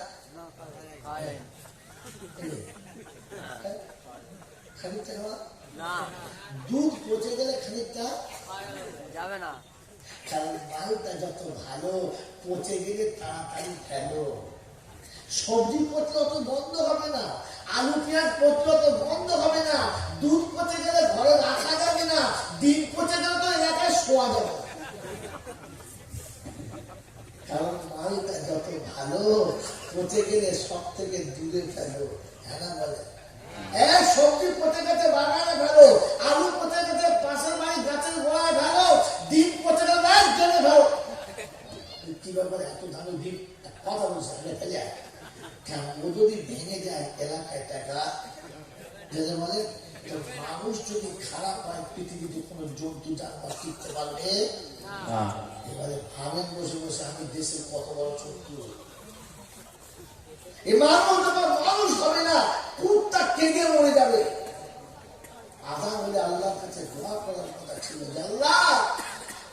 খানিকটা খাওয়া, দুধ পচে গেলে খানিকটা যাবে না। কারণ মালটা যত ভালো, পচে গেলে তাড়াতাড়ি ফেলো। সবজি পচলে তো বন্ধ হবে না, আলু পেঁয়াজ পচলে তো বন্ধ হবে না, দুধ পচে গেলে ঘরে রাখা যাবে না, ডিম পচে গেলে তো এলাকায় শোয়া যাবে না। কারণ মালটা যত ভালো, পচে গেলে সব থেকে দূরে ফেলো। হ্যাঁ না বলে? সবজি পচে গেছে বাগানে ফেলো, আলু পচে গেছে পাশের বাড়ি গাছের গোড়ায় ফেলো, ডিম পচে গেলে জলে ফেলো। কি ব্যাপারে এত দামি ডিম? কথা বলছে ফেলে কেন? ও যদি ভেঙে যায় এলাকায় টাকা যেতে বলে। মানুষ যদি খারাপ হয়, পৃথিবীতে কোনো জন্তু জানোয়ার টিকতে পারবে? এবারে ভাবেন বসে বসে আমি দেশের কত বড় শত্রু। এই মানুষ যখন মানুষ হবে না, কুত্তা কেঁদে মরে যাবে। আধা বলে আল্লাহর কাছে দোয়া করার কথা ছিল, আল্লাহ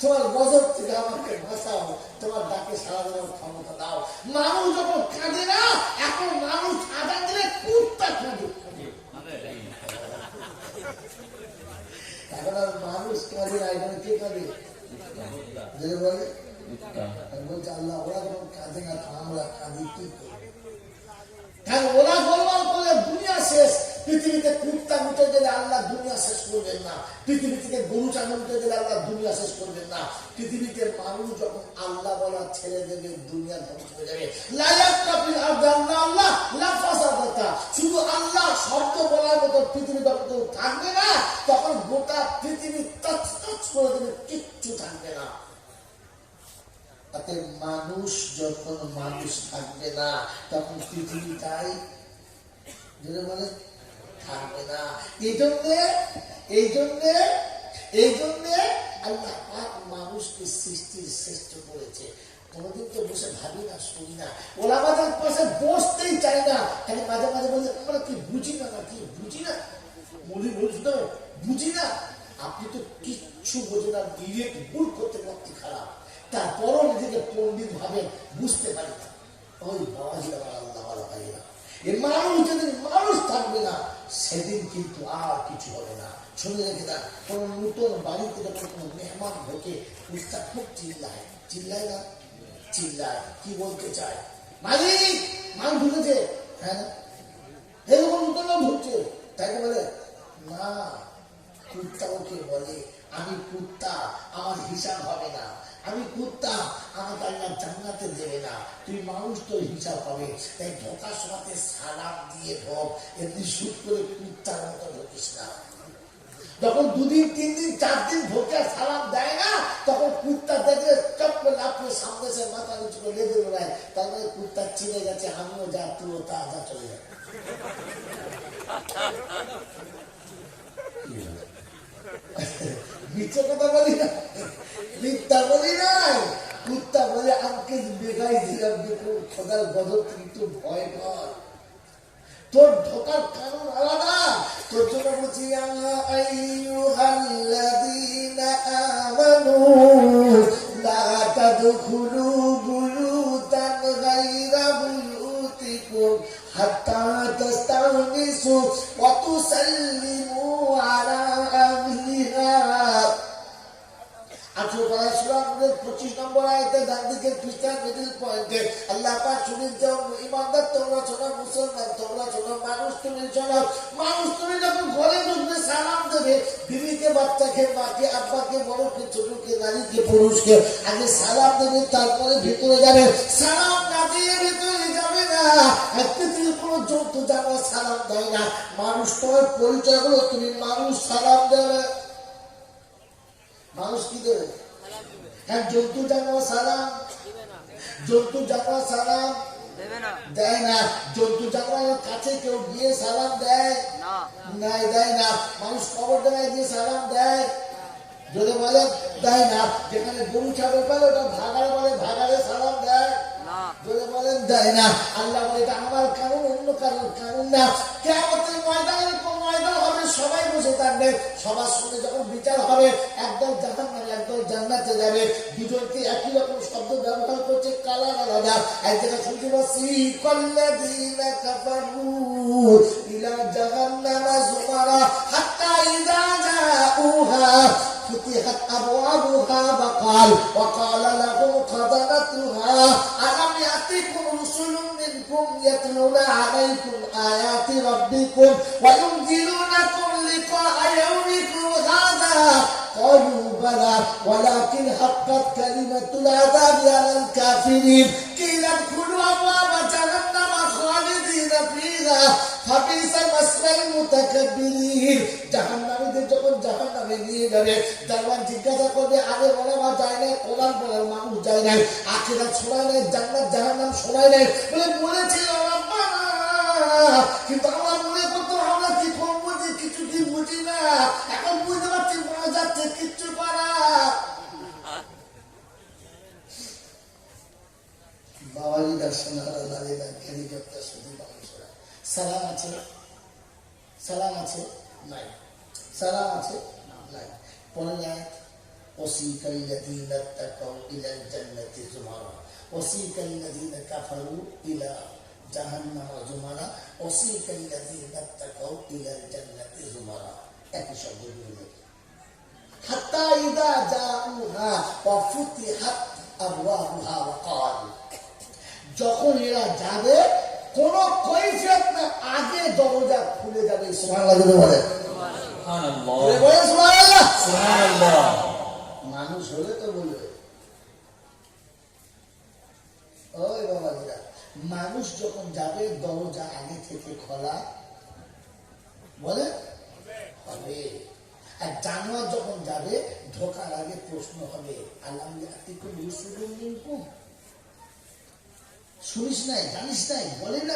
তোমার গজব থেকে আমাকে বাঁচাও, তোমার ডাকে সাড়া দেওয়ার ক্ষমতা দাও। মানুষ যখন কাঁদে না, এখন মানুষ আধা দিলে কুত্তা কাঁদে। এখন আর মানুষ কাঁদে না, এখন কে কাঁদে? বলে বলছে আল্লাহ, ওরা যখন কাঁদে না, আমরা কাঁদি কি করি? কারণ ওরা গোলমাল করলে দুনিয়া শেষ। পৃথিবীতে কুত্তা উঠে গেলে আল্লাহ দুনিয়া শেষ করবেন না, পৃথিবী থেকে গরু ছাগল উঠে গেলে আল্লাহ দুনিয়া শেষ করবেন না। পৃথিবীতে মানুষ যখন আল্লাহ বলা ছেড়ে দেবে, দুনিয়া ধ্বংস হয়ে যাবে। শুধু আল্লাহ শব্দ বলার মতো পৃথিবী যখন থাকবে না, তখন গোটা পৃথিবী তৎক্ষণ তছনছ করে দেবে, কিচ্ছু থাকবে না। তাতে মানুষ যখন মানুষ থাকবে না, তখন পৃথিবীটাই মানে থাকবে না। এই জন্যে আল্লাহ পাক মানুষকে সৃষ্টির শ্রেষ্ঠ করেছে। কোনদিন তো বসে ভাবি না, শুনি না, ওরা আমাদের পাশে বসতেই চাই না, খালি মাঝে মাঝে বলে আমরা কি বুঝি না, কি বুঝি না, মলি বুঝতো বুঝি না। আপনি তো কিচ্ছু বোঝেন না, ডিরেক্ট ভুল করতে করতে খারাপ, তারপরও নিজেকে পণ্ডিত ভাবে বুঝতে পারি না। ওই বাবাজিরা আল্লাহ ভাইরা, এই মানুষ যেদিন মানুষ থাকবে না, সেদিন কিন্তু আর কিছু হবে না। শুনে রেখে দেন, কোন নতুন বাড়িতে যখন কোনো মেহমান ঢোকে, উস্তাদ খুব চিল্লায় না, চিল্লায়, কি বলতে চায়, মালিক মাল ঢুকেছে, হ্যাঁ না, এরকম নতুন ঢুকছে, তাই তো বলে না। কুত্তা ওকে বলে, আমি কুত্তা, আমার হিসাব হবে না, আমি কুত্তা, আমাকে আল্লাহ জান্নাতে দেবে না, তুই মানুষ, তোর হিসাব হবে। তাই ঢোকার সময় সালাম দিয়ে ঢোক, এমনি শুট করে কুত্তার মতো ঢোকিস না। যখন 2 দিন 3 দিন 4 দিন ঢোকে সালাম দেয় না, তখন কুত্তা দেখলে চপ করে লাফিয়ে সামনে সে মাথা নিচু করে লেগে বেড়ায়, তার মানে কুত্তা চিনে গেছে আমিও যা, তুইও তা, যা, চলে যায়। মিথ্যে কথা বলি না, মিথ্যা বলি নাই। কুত্তা বলে আমাকে বেগাই দিলাম, দেখুন খোদার গজব কিন্তু ভয় কর, তোর ঢোকার কারণ আলাদা। তোর জন্য বলছি আইয়ুহাল্লাযীনা আমানু লা তাদখুলু বুয়ুতান গায়রা বুয়ুতিকুম হাত্তা তাস্তানিসু ওয়া তুসাল্লিমু আলা আহলিহা। 25 নম্বর আয়াতে ডান দিকে খ্রিস্টান মিডল পয়েন্টে আল্লাহ পাক শুনিয়ে যাও, ইমানদার তোমরা শোনো, মুসলমান তোমরা শোনো, মানুষ তুমি শোনো। মানুষ তুমি যখন ঘরে ঢুকবে সালাম দেবে, বিবিকে, বাচ্চাকে, মাকে, আব্বাকে, বড়কে, ছোটকে, নারীকে, পুরুষকে আগে সালাম দেবে, তারপরে ভিতরে যাবে। সালাম না দিয়ে ভিতরে যাবে না। পৃথিবীর কোনো জন্তু জানোয়ার সালাম দেয় না। মানুষ তোমার পরিচয় হলো তুমি মানুষ, সালাম দেবে। মানুষ কি দেবে? হ্যাঁ, জন্তু জানোয়ার সালাম, জন্তু জানোয়ার সালাম দেয় না। জন্তু জানোয়ারের কাছে কেউ গিয়ে সালাম দেয় না, দেয় না। মানুষ কবর দেয় গিয়ে সালাম দেয়, যদি বলে দেয় না। যেখানে গরু ছাগল পেলে ওটা ভাগাড়ে বলে, ভাগাড়ে সালাম দেয়, যদি বলেন দেয় না। আল্লাহ বলে এটা আমার কারণ, অন্য কারণ কারণ না। কিয়ামতের ময়দানে ময়দান হবে, সবাই বসে থাকবে, সবার সঙ্গে যখন বিচার হবে, একদল জাহান্নামে, একদল জান্নাতে যাবে। দুজনকে একই রকম শব্দ ব্যবহার করছে, কালার আলাদা। এক জায়গায় শুনতে পাচ্ছি কাল্লাযীনা কাফারু ইলা জাহান্নামা যুমারা হাত্তা ইযা জাউহা ফুতিহাত আবওয়াবুহা وقال لهم خزنتها ألم يأتكم رسل منكم يتلون عليكم آيات ربكم وينذرونكم لقاء يومكم هذا قالوا بلى ولكن حقت كلمة العذاب على الكافرين قيل ادخلوا أبواب جهنم خالدين فيها فبئس مثوى المتكبرين। জাহান্নামীদের যখন জাহান্নামে নিয়ে যাবে, দারওয়ান জিজ্ঞাসা করবে, আগে বলা যায় না, কোরআন বলার মানুষ যায় নাই, আখিরাত শোনায় নাই, জান্নাত জাহান্নাম শোনায় নাই, বলে বলেছিল কিন্তু আমরা মনে করতাম আমরা কি করবো যে কিছু কি বুঝি না। এখন বুঝতে পারছি মনে যাচ্ছে কিচ্ছু করা। বাবাজি দর্শনারা দাঁড়িয়ে হেলিকপ্টার শুধু মানুষরা সালাম আছে, সালাম আছে নাই, সালাম আছে নাই। পরে যায় وسيق الذين اتقوا إلى الجنة زمرا وسيق الذين كفروا إلى جهنم زمرا وسيق الذين اتقوا إلى الجنة زمرا। একই শব্দ বলে حتى إذا جاءوها وفتحت أبوابها وقال, যখন এরা যাবে কোন কৈফিয়ত না, আগে দরজা খুলে যাবে। সুবহানাল্লাহ বলে, সুবহানাল্লাহ। মানুষ হলে তো বলবে, ওই বাবাজিরা, মানুষ যখন যাবে দরজা আগে থেকে খোলা বলে হবে। আর জানোয়ার যখন যাবে ঢোকার আগে প্রশ্ন হবে আল্লাহ শুনিস নাই জানিস নাই বলে নাই